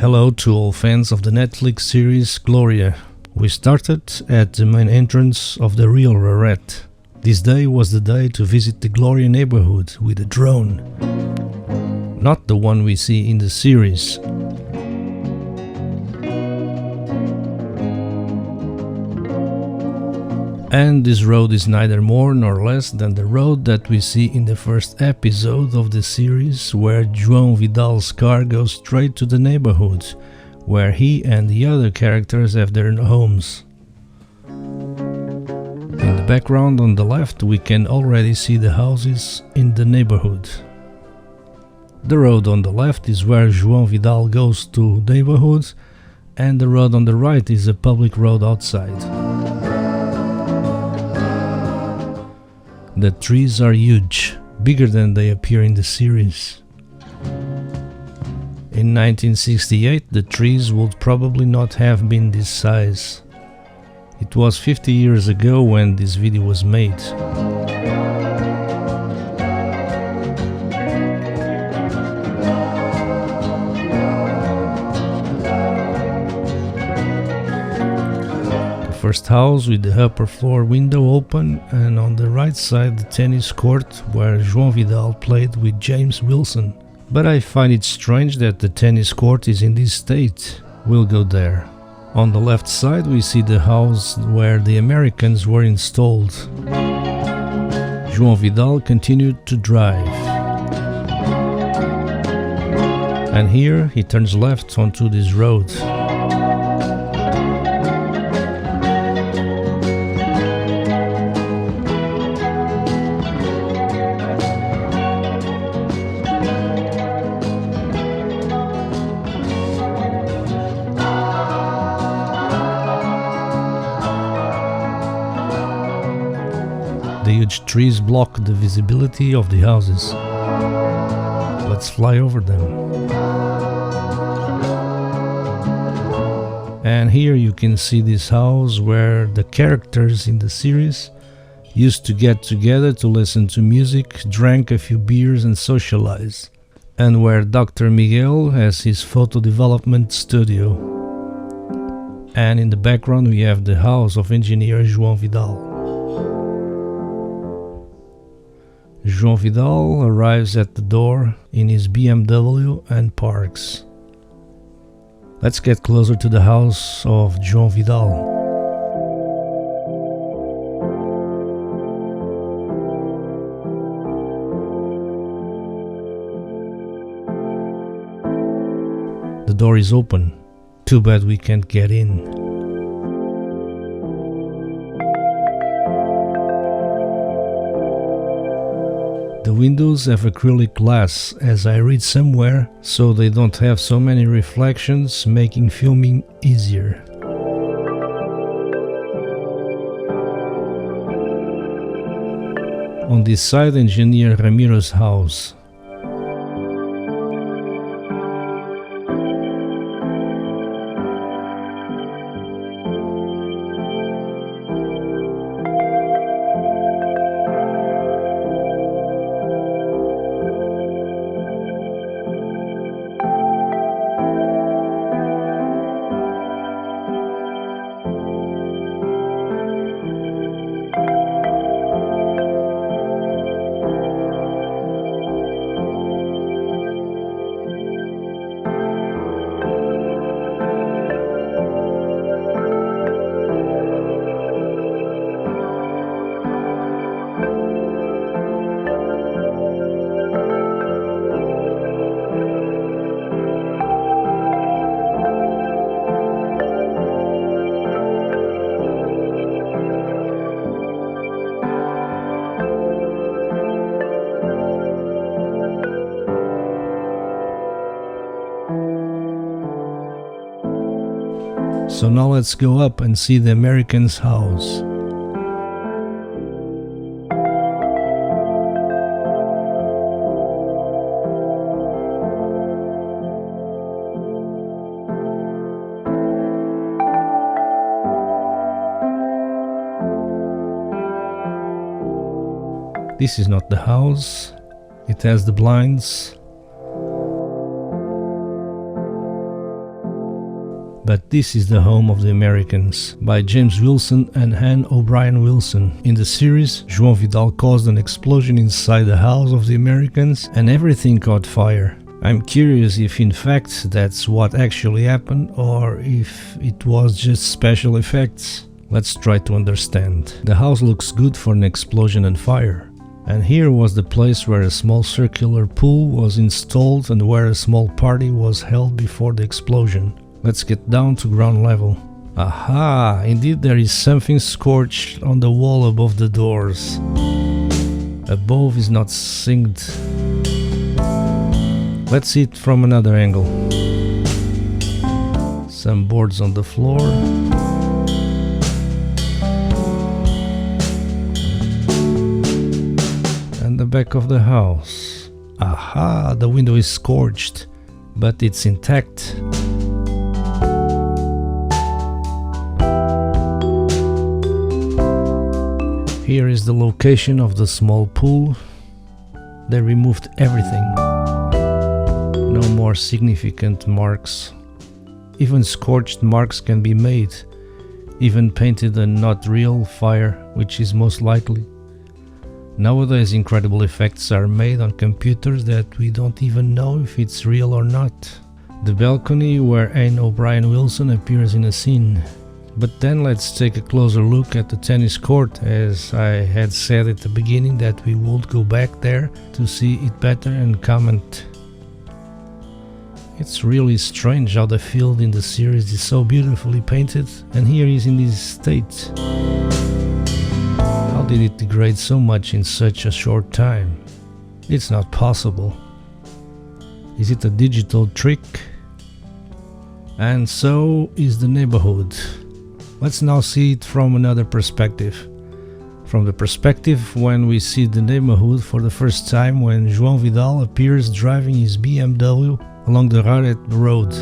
Hello to all fans of the Netflix series Gloria. We started at the main entrance of the real Raret. This day was the day to visit the Gloria neighborhood with a drone. Not the one we see in the series. And this road is neither more nor less than the road that we see in the first episode of the series, where João Vidal's car goes straight to the neighborhood, where he and the other characters have their homes. In the background on the left we can already see the houses in the neighborhood. The road on the left is where João Vidal goes to neighborhood, and the road on the right is a public road outside. The trees are huge, bigger than they appear in the series. In 1968 the trees would probably not have been this size. It was 50 years ago when this video was made. First house with the upper floor window open, and on the right side the tennis court where João Vidal played with James Wilson. But I find it strange that the tennis court is in this state. We'll go there. On the left side we see the house where the Americans were installed. João Vidal continued to drive. And here he turns left onto this road. The huge trees block the visibility of the houses. Let's fly over them. And here you can see this house where the characters in the series used to get together to listen to music, drank a few beers and socialize. And where Dr. Miguel has his photo development studio. And in the background we have the house of engineer João Vidal. João Vidal arrives at the door in his BMW and parks. Let's get closer to the house of João Vidal. The door is open. Too bad we can't get in. The windows have acrylic glass, as I read somewhere, so they don't have so many reflections, making filming easier. On this side, engineer Ramiro's house. So now let's go up and see the American's house. This is not the house. It has the blinds. but this is the home of the Americans, by James Wilson and Anne O'Brien Wilson. In the series, João Vidal caused an explosion inside the house of the Americans and everything caught fire. I'm curious if in fact that's what actually happened or if it was just special effects. Let's try to understand. The house looks good for an explosion and fire. And here was the place where a small circular pool was installed and where a small party was held before the explosion. Let's get down to ground level. Aha! Indeed there is something scorched on the wall above the doors. Above is not synced. Let's see it from another angle. Some boards on the floor. The back of the house. Aha, the window is scorched, but it's intact. Here is the location of the small pool. They removed everything. No more significant marks. Even scorched marks can be made, even painted and not real fire, which is most likely. Nowadays incredible effects are made on computers that we don't even know if it's real or not. The balcony where Anne O'Brien Wilson appears in a scene. But then let's take a closer look at the tennis court, as I had said at the beginning that we would go back there to see it better and comment. It's really strange how the field in the series is so beautifully painted and here is in this state. How did it degrade so much in such a short time? It's not possible. Is it a digital trick? And so is the neighborhood. Let's now see it from another perspective. From the perspective when we see the neighborhood for the first time, when João Vidal appears driving his BMW along the Raret road.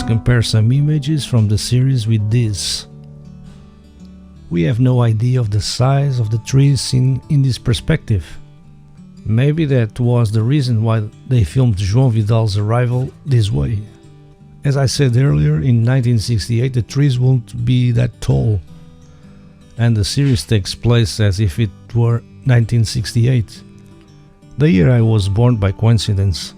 Compare some images from the series with this. We have no idea of the size of the trees seen in this perspective. Maybe that was the reason why they filmed João Vidal's arrival this way. As I said earlier, in 1968 the trees won't be that tall, and the series takes place as if it were 1968, the year I was born by coincidence.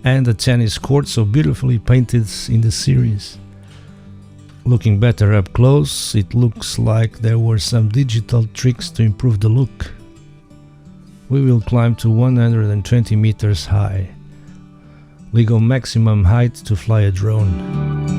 And the tennis court so beautifully painted in the series. Looking better up close, it looks like there were some digital tricks to improve the look. We will climb to 120 meters high, legal maximum height to fly a drone.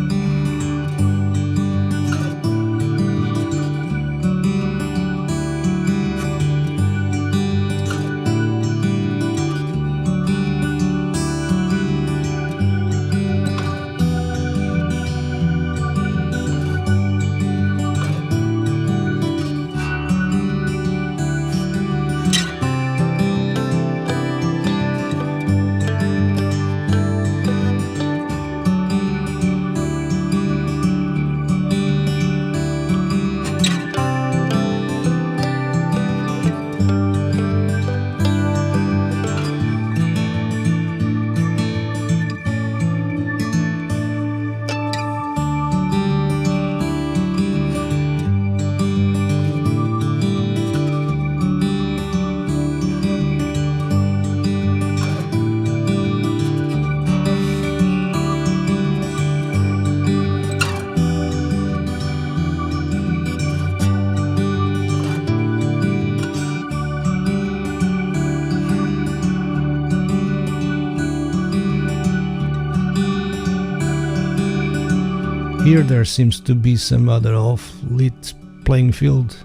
Here there seems to be some other off-lit playing field.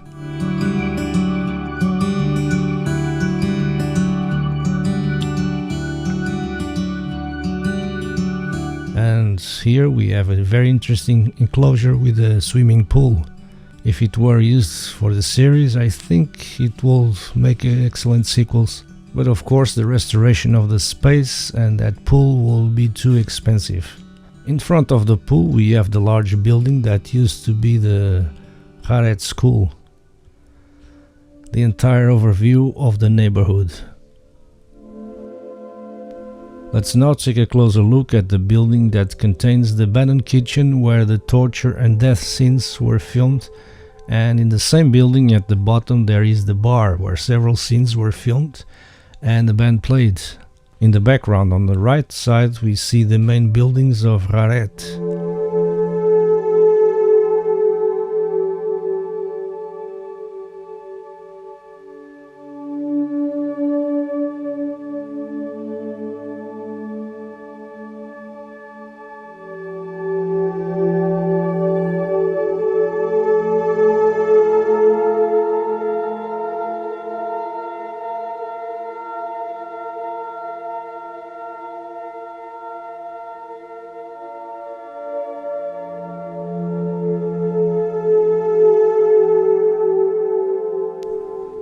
And here we have a very interesting enclosure with a swimming pool. If it were used for the series, I think it would make excellent sequels. But of course the restoration of the space and that pool will be too expensive. In front of the pool we have the large building that used to be the Raret school. The entire overview of the neighborhood. Let's now take a closer look at the building that contains the abandoned kitchen where the torture and death scenes were filmed, and in the same building at the bottom there is the bar where several scenes were filmed and the band played. In the background on the right side we see the main buildings of Raret.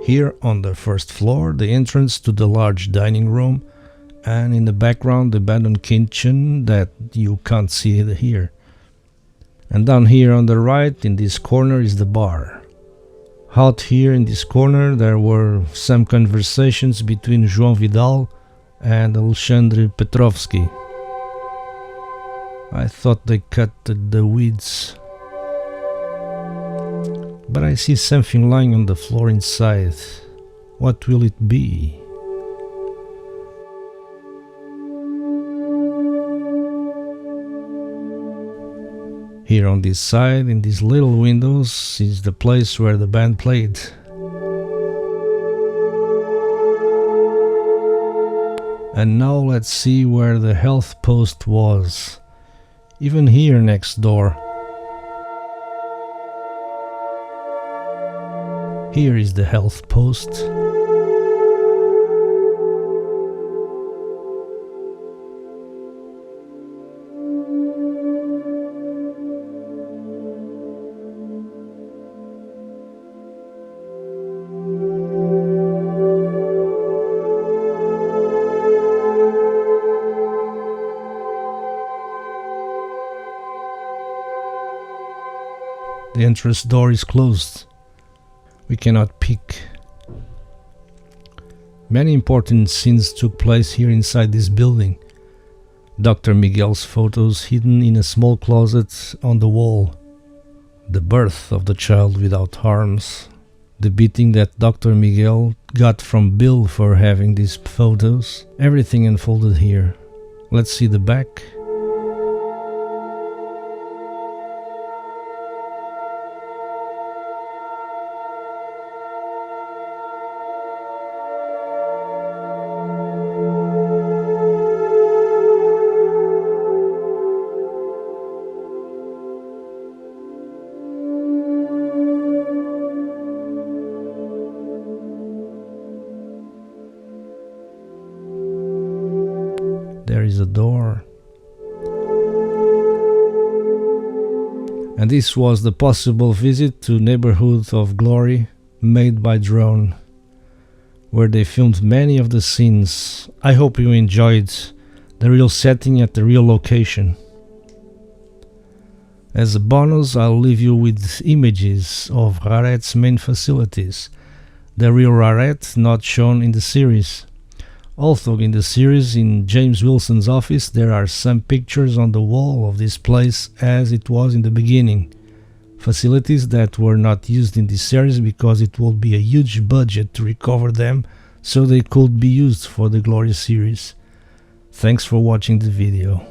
Here on the first floor, the entrance to the large dining room, and in the background the abandoned kitchen that you can't see here. And down here on the right in this corner is the bar. Out here in this corner there were some conversations between João Vidal and Alexandre Petrovsky. I thought they cut the weeds. But I see something lying on the floor inside. What will it be? Here on this side, in these little windows, is the place where the band played. And now let's see where the health post was. Even here next door. Here is the health post. The entrance door is closed. We cannot peek. Many important scenes took place here inside this building. Dr. Miguel's photos hidden in a small closet on the wall. The birth of the child without arms. The beating that Dr. Miguel got from Bill for having these photos. Everything unfolded here. Let's see the back. There is a door. And this was the possible visit to Neighborhood of Glory made by drone, where they filmed many of the scenes. I hope you enjoyed the real setting at the real location. As a bonus, I'll leave you with images of Raret's main facilities, the real Raret not shown in the series. Also in the series, in James Wilson's office, there are some pictures on the wall of this place as it was in the beginning. Facilities that were not used in this series because it would be a huge budget to recover them, so they could be used for the Gloria series. Thanks for watching the video.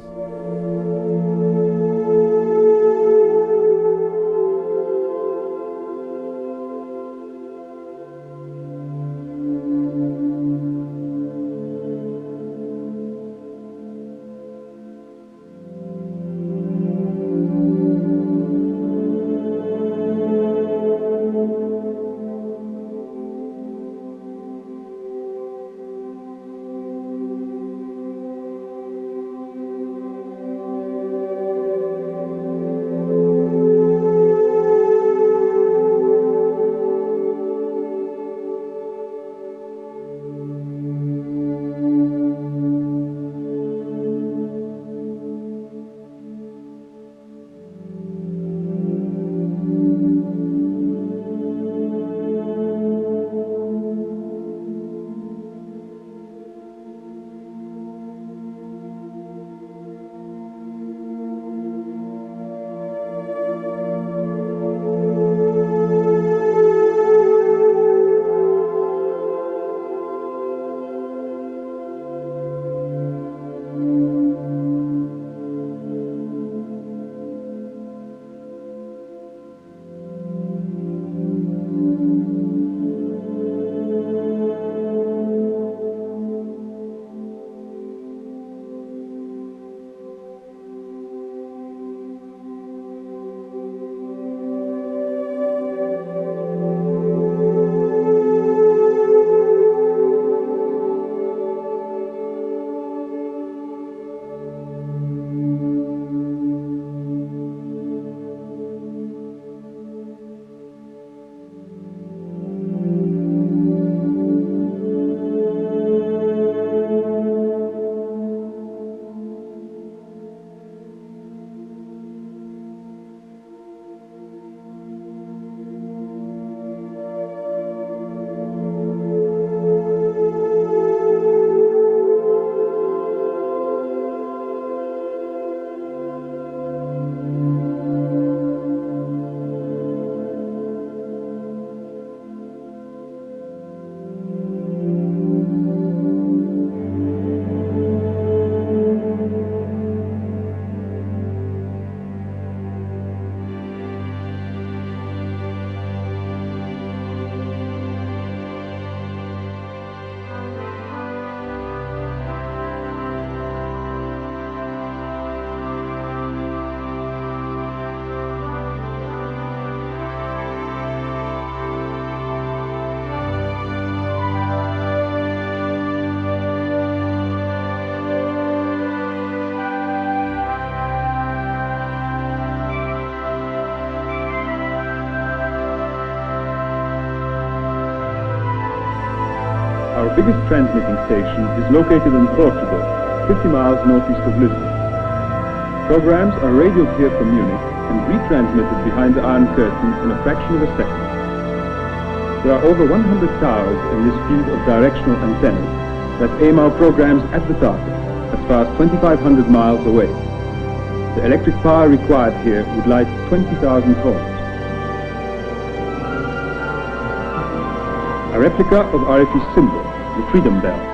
biggest transmitting station is located in Portugal, 50 miles northeast of Lisbon. Programs are radioed here from Munich and retransmitted behind the Iron Curtain in a fraction of a second. There are over 100 towers in this field of directional antennas that aim our programs at the target, as far as 2,500 miles away. The electric power required here would light 20,000 homes. A replica of RFE's symbol, the Freedom Bell.